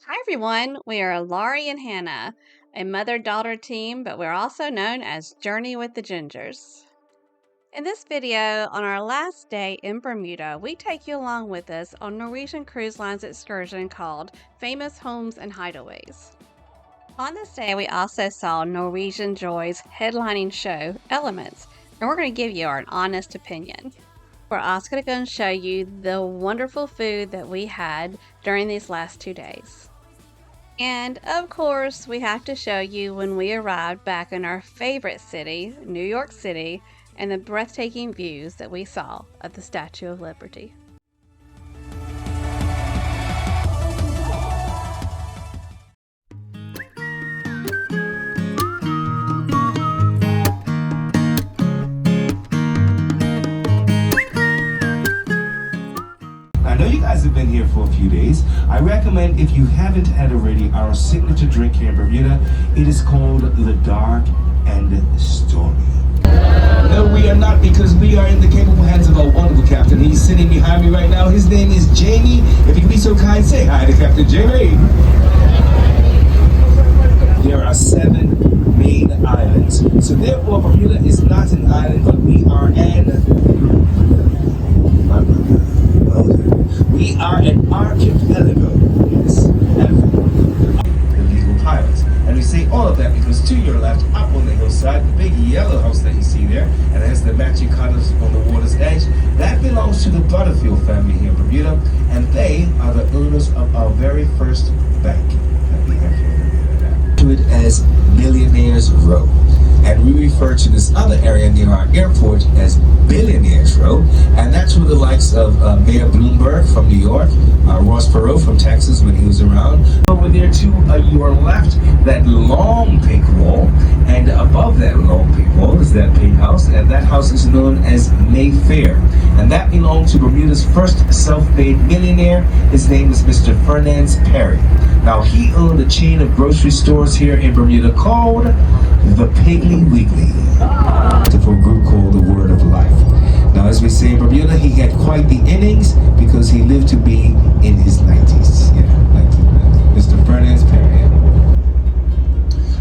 Hi everyone, we are Laurie and Hannah, a mother-daughter team, but we're also known as Journey with the Gingers. In this video, on our last day in Bermuda, we take you along with us on Norwegian Cruise Line's excursion called Famous Homes and Hideaways. On this day, we also saw Norwegian Joy's headlining show, Elements, and we're going to give you our honest opinion. We're also going to show you the wonderful food that we had during these last 2 days. And of course, we have to show you when we arrived back in our favorite city, New York City, and the breathtaking views that we saw of the Statue of Liberty. I know you guys have been here for a few days. I recommend, if you haven't had already, our signature drink here in Bermuda. It is called the Dark and Stormy. No, we are not, because we are in the capable hands of our wonderful captain. He's sitting behind me right now. His name is Jamie. If you could be so kind, say hi to Captain Jamie. There are 7 main islands. So therefore, Bermuda is not an island, but we are an archipelago. Yes, the legal pilots. And we say all of that because to your left, up on the hillside, the big yellow house that you see there, and it has the matching colors on the water's edge, that belongs to the Butterfield family here in Bermuda, and they are the owners of our very first bank that we have here in Bermuda. To it as Millionaires Row. And we refer to this other area near our airport as Billionaires Row, and that's where the likes of Mayor Bloomberg from New York, Ross Perot from Texas when he was around. Over there to your left, that long pink wall, and above that long pink wall is that pink house, and that house is known as Mayfair, and that belonged to Bermuda's first self-made millionaire. His name is Mr. Fernand Perry. Now, he owned a chain of grocery stores here in Bermuda called the Piggly Wiggly, for a group called the Word of Life. Now, as we say in Bermuda, he had quite the innings because he lived to be in his 90s. Mr. Fernand Perry.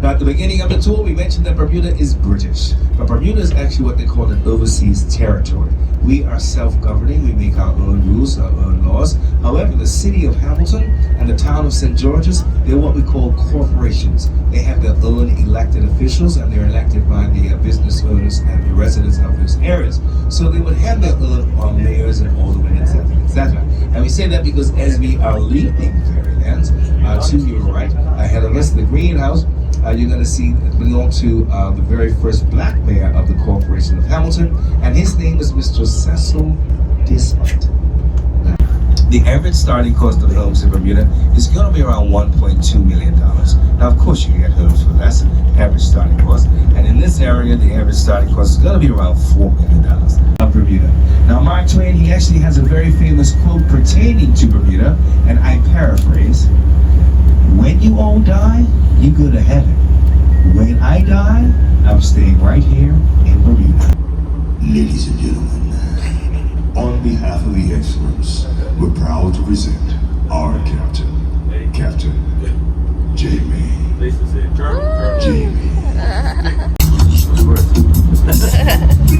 Now, at the beginning of the tour, we mentioned that Bermuda is British, but Bermuda is actually what they call an overseas territory. We are self-governing, we make our own rules, our own laws. However, the city of Hamilton and the town of St. George's, they're what we call corporations. They have their own elected officials, and they're elected by the business owners and the residents of those areas. So they would have their own mayors and aldermen, etc., etc. And we say that because as we are leaving Fairylands, to your right, ahead of us, the greenhouse, you're going to see it belong to the very first black mayor of the Corporation of Hamilton, and his name is Mr. Cecil Dismont. The average starting cost of homes in Bermuda is going to be around $1.2 million. Now, of course, you can get homes for less, average starting cost, and in this area, the average starting cost is going to be around $4 million of Bermuda. Now, Mark Twain, he actually has a very famous quote pertaining to Bermuda, and I paraphrase: "When you all die, you go to heaven. When I die, I'm staying right here in Bermuda." Ladies and gentlemen, on behalf of the Excellence, we're proud to present our captain, Captain Jamie. Jamie.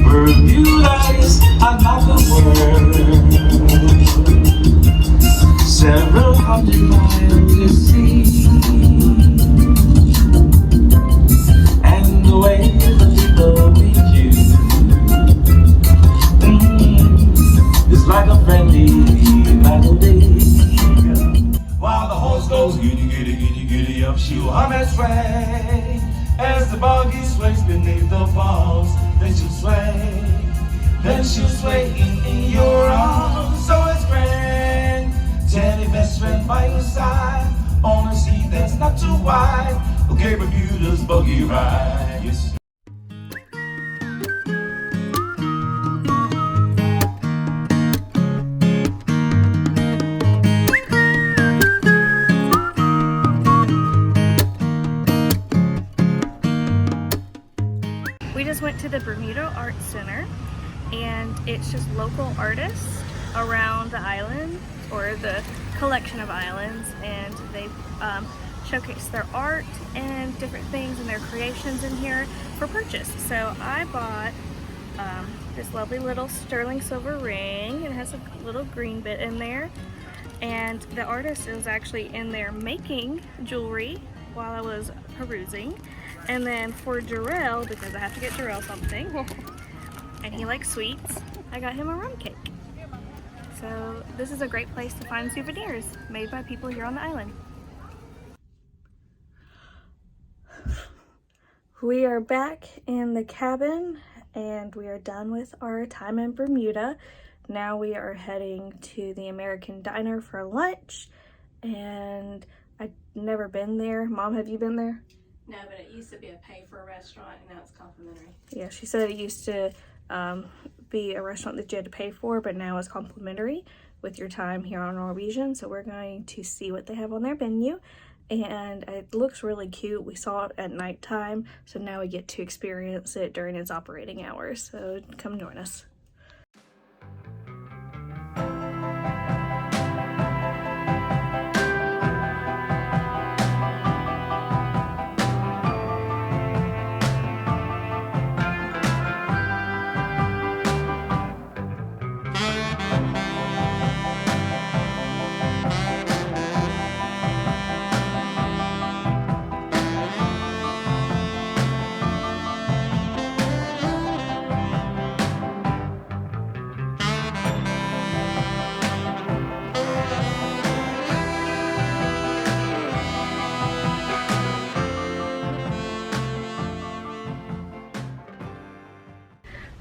Bermuda is another world, several hundred miles to sea, and the way the people meet you is like a friendly melody. While the horse goes giddy, giddy, giddy, giddy up, she'll hum and sway as the buggy sways beneath the falls. Then she'll sway in your arms. So it's grand, teddy best friend by your side, on a sea that's not too wide. Okay, Bermuda's buggy ride. Yes. We just went to the Bermuda Art Center, and it's just local artists around the island, or the collection of islands, and they showcase their art and different things and their creations in here for purchase. So I bought this lovely little sterling silver ring. It has a little green bit in there, and the artist is actually in there making jewelry while I was perusing. And then for Jarrell, because I have to get Jarrell something and he likes sweets, I got him a rum cake. So this is a great place to find souvenirs made by people here on the island. We are back in the cabin and we are done with our time in Bermuda. Now we are heading to the American Diner for lunch, and I've never been there. Mom, have you been there? No, but it used to be a pay-for restaurant, and now it's complimentary. Yeah, she said it used to be a restaurant that you had to pay for, but now it's complimentary with your time here on Norwegian. So we're going to see what they have on their menu, and it looks really cute. We saw it at nighttime, so now we get to experience it during its operating hours. So come join us.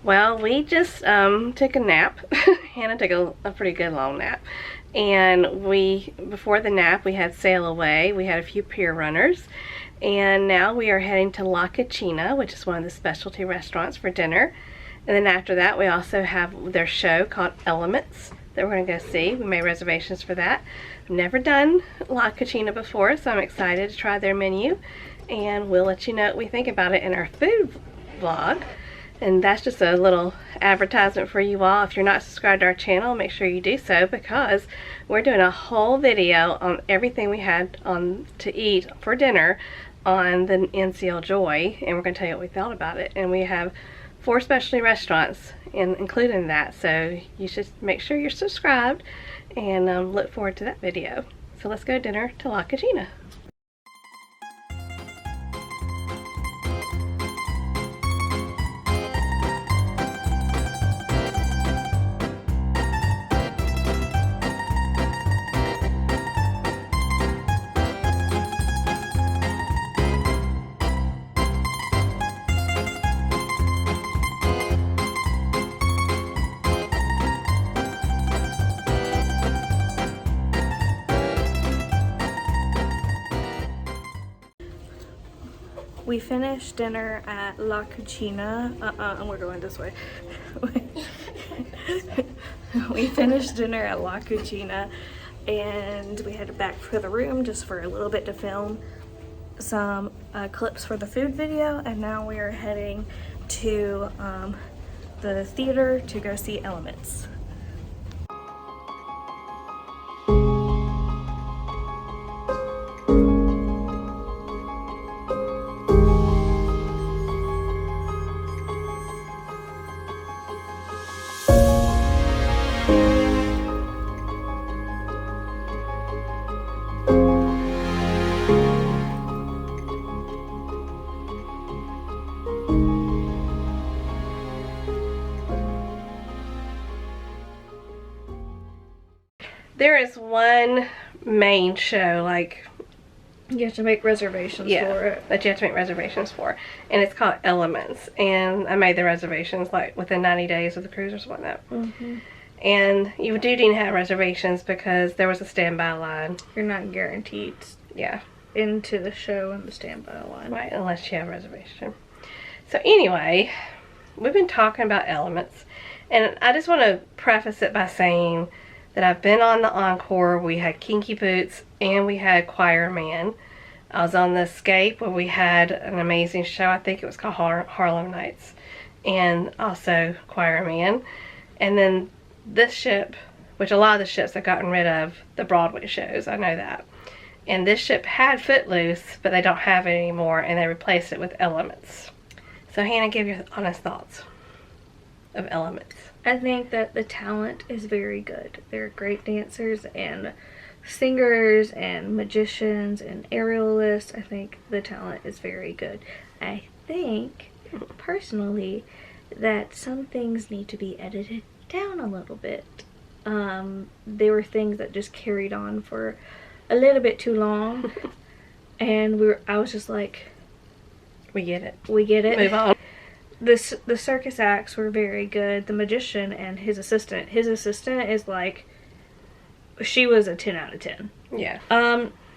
Well, we just took a nap. Hannah took a pretty good long nap. And before the nap, we had sail away. We had a few pier runners. And now we are heading to La Cucina, which is one of the specialty restaurants, for dinner. And then after that, we also have their show called Elements that we're going to go see. We made reservations for that. I've never done La Cucina before, so I'm excited to try their menu. And we'll let you know what we think about it in our food vlog. And that's just a little advertisement for you all. If you're not subscribed to our channel, make sure you do so, because we're doing a whole video on everything we had to eat for dinner on the NCL Joy, and we're going to tell you what we thought about it. And we have 4 specialty restaurants included in that, so you should make sure you're subscribed and look forward to that video. So let's go to dinner to La Cucina. We finished dinner at La Cucina, and we're going this way. We finished dinner at La Cucina, and we headed back for the room just for a little bit to film some clips for the food video, and now we are heading to the theater to go see Elements. There is one main show, like, You have to make reservations for it. that you have to make reservations for, and it's called Elements. And I made the reservations like within 90 days of the cruise or something like that. And you do need to have reservations because there was a standby line. You're not guaranteed into the show and the standby line. Right, unless you have a reservation. So anyway, we've been talking about Elements, and I just want to preface it by saying that I've been on the Encore. We had Kinky Boots and we had Choir Man. I was on the Escape where we had an amazing show. I think it was called Harlem Nights, and also Choir Man. And then this ship, which a lot of the ships have gotten rid of the Broadway shows, I know that. And this ship had Footloose, but they don't have it anymore, and they replaced it with Elements. So Hannah, give your honest thoughts of Elements. I think that the talent is very good. They're great dancers and singers and magicians and aerialists. I think the talent is very good. I think, personally, that some things need to be edited down a little bit. There were things that just carried on for a little bit too long, and I was just like, we get it. We get it. Move on. The circus acts were very good. The magician and his assistant. His assistant is like, she was a 10 out of 10. Yeah.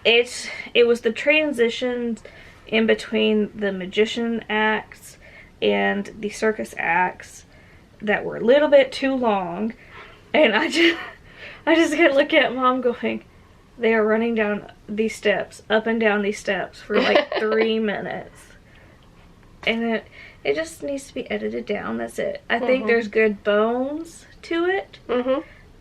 It was the transitions in between the magician acts and the circus acts that were a little bit too long, and I just kept looking at Mom going, they are running down these steps, up and down these steps for like 3 minutes. And it just needs to be edited down. That's it. I think there's good bones to it.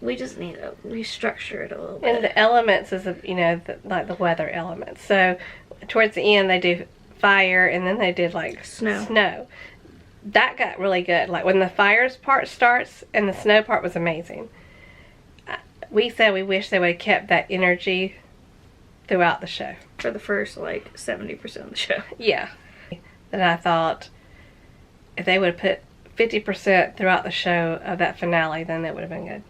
We just need to restructure it a little bit. And the elements is, like the weather elements. So towards the end they do fire, and then they did like snow. That got really good. Like when the fire part starts and the snow part was amazing. We said we wish they would have kept that energy throughout the show. For the first like 70% of the show. Yeah. And I thought if they would have put 50% throughout the show of that finale, then that would have been good.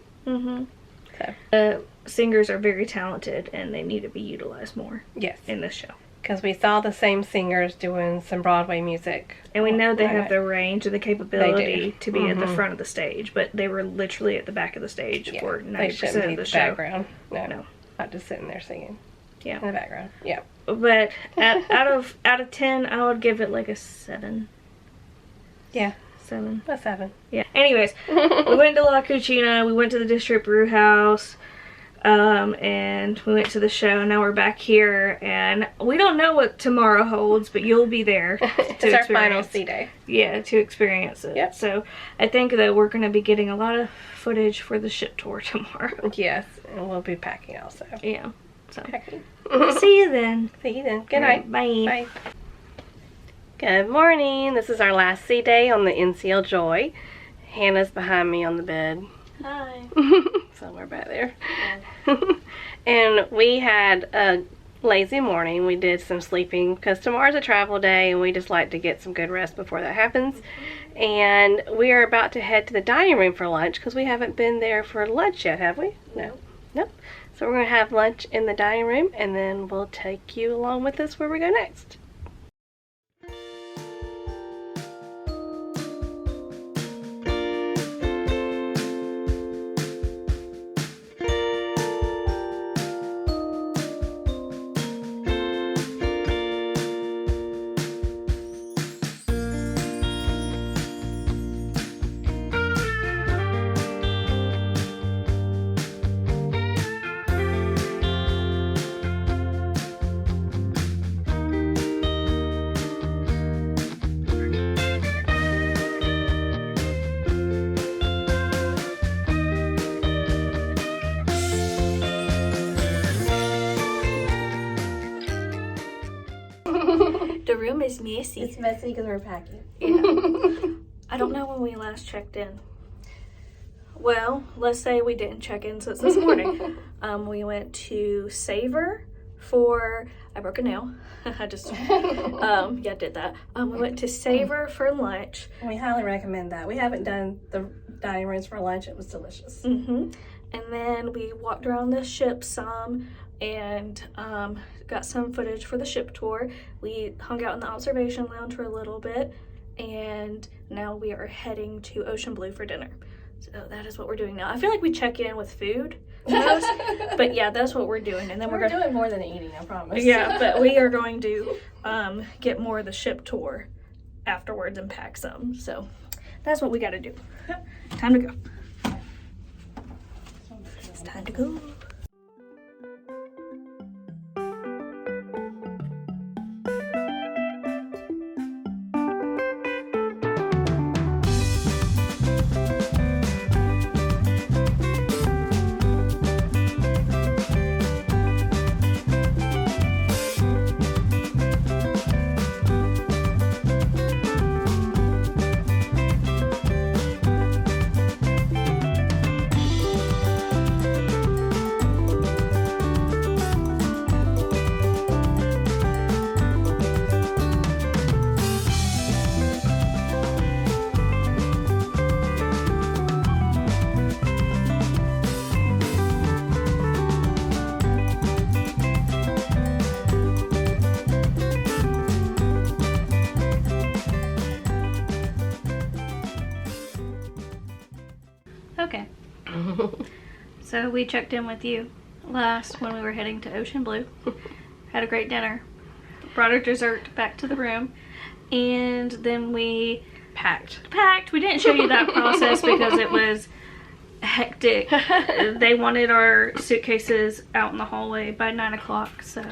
So. The singers are very talented, and they need to be utilized more. Yes. In this show. Because we saw the same singers doing some Broadway music. And we know they have the range and the capability to be at the front of the stage, but they were literally at the back of the stage for 90% of the show. Background. No. Not just sitting there singing. Yeah. In the background. Yeah. But out of 10, I would give it like a 7. Yeah. 7. A 7. Yeah. Anyways, we went to La Cucina. We went to the District Brew House. And we went to the show. Now we're back here, and we don't know what tomorrow holds, but you'll be there to It's our final sea day. Yeah, to experience it. Yep. So I think that we're going to be getting a lot of footage for the ship tour tomorrow. Yes, and we'll be packing also. Yeah. So Packing. see you then. See you then. Good night. Bye. Bye. Good morning. This is our last sea day on the NCL Joy. Hannah's behind me on the bed. Hi. Somewhere back there. And we had a lazy morning. We did some sleeping because tomorrow's a travel day, and we just like to get some good rest before that happens. And we are about to head to the dining room for lunch because we haven't been there for lunch yet, have we? No. Nope. So we're going to have lunch in the dining room, and then we'll take you along with us where we go next. The room is messy. It's messy because we're packing. Yeah. I don't know when we last checked in. Well, let's say we didn't check in since this morning. We went to Savor for, I broke a nail. I just, did that. We went to Savor for lunch. We highly recommend that. We haven't done the dining rooms for lunch. It was delicious. And then we walked around the ship some and got some footage for the ship tour. We hung out in the observation lounge for a little bit, and now we are heading to Ocean Blue for dinner. So that is what we're doing now. I feel like we check in with food, but yeah, that's what we're doing. And then we're doing more than eating, I promise. Yeah, but we are going to get more of the ship tour afterwards and pack some. So that's what we got to do. Time to go. It's time to go. So we checked in with you last when we were heading to Ocean Blue. Had a great dinner. Brought our dessert back to the room. And then we packed. We didn't show you that process because it was hectic. They wanted our suitcases out in the hallway by 9 o'clock, so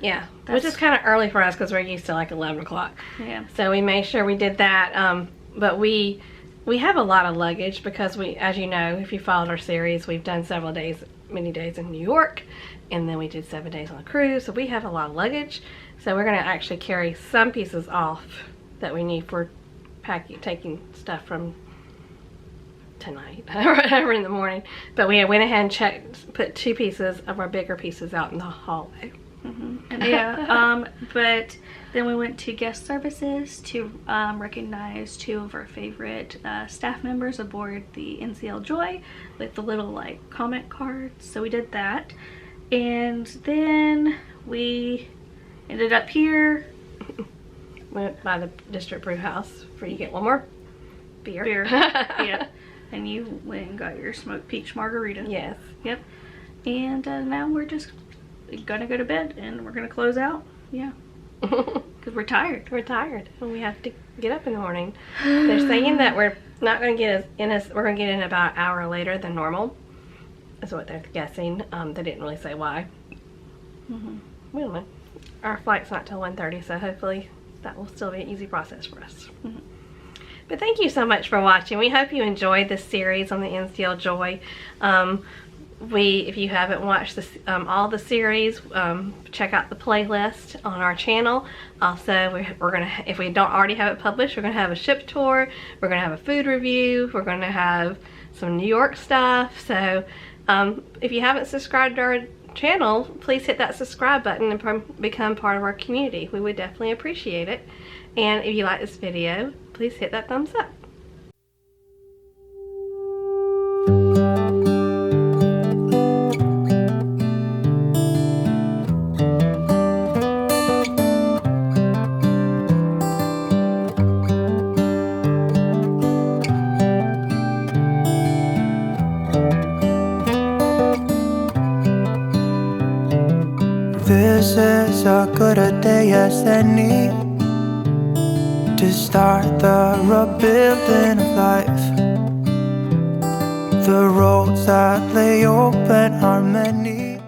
yeah, which is kind of early for us because we're used to like 11 o'clock. Yeah. So we made sure we did that. But we have a lot of luggage because we, as you know, if you followed our series, we've done many days in New York, and then we did 7 days on a cruise. So we have a lot of luggage. So we're going to actually carry some pieces off that we need for taking stuff from tonight or whatever in the morning. But we went ahead and put 2 pieces of our bigger pieces out in the hallway. Mm-hmm. Yeah, but then we went to guest services to recognize 2 of our favorite staff members aboard the NCL Joy with the little like comment cards. So we did that, and then we ended up here. Went by the district brew house for you get one more beer. Yeah, and you went and got your smoked peach margarita. Yes. Yep. And now we're just gonna go to bed and we're gonna close out. Yeah. Because we're tired. We're tired and we have to get up in the morning. They're saying that we're not going to get we're going to get in about an hour later than normal. Is what they're guessing. They didn't really say why. We don't know. Our flight's not till 1:30, so hopefully that will still be an easy process for us. But thank you so much for watching. We hope you enjoyed this series on the NCL Joy. If you haven't watched all the series, check out the playlist on our channel. Also, we're gonna, if we don't already have it published, we're gonna have a ship tour. We're gonna have a food review. We're gonna have some New York stuff. So, if you haven't subscribed to our channel, please hit that subscribe button and become part of our community. We would definitely appreciate it. And if you like this video, please hit that thumbs up. This is as good a day as any to start the rebuilding of life. The roads that lay open are many.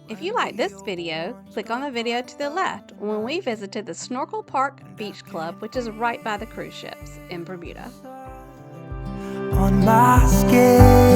If you like this video, click on the video to the left when we visited the Snorkel Park Beach Club, which is right by the cruise ships in Bermuda. On my skin.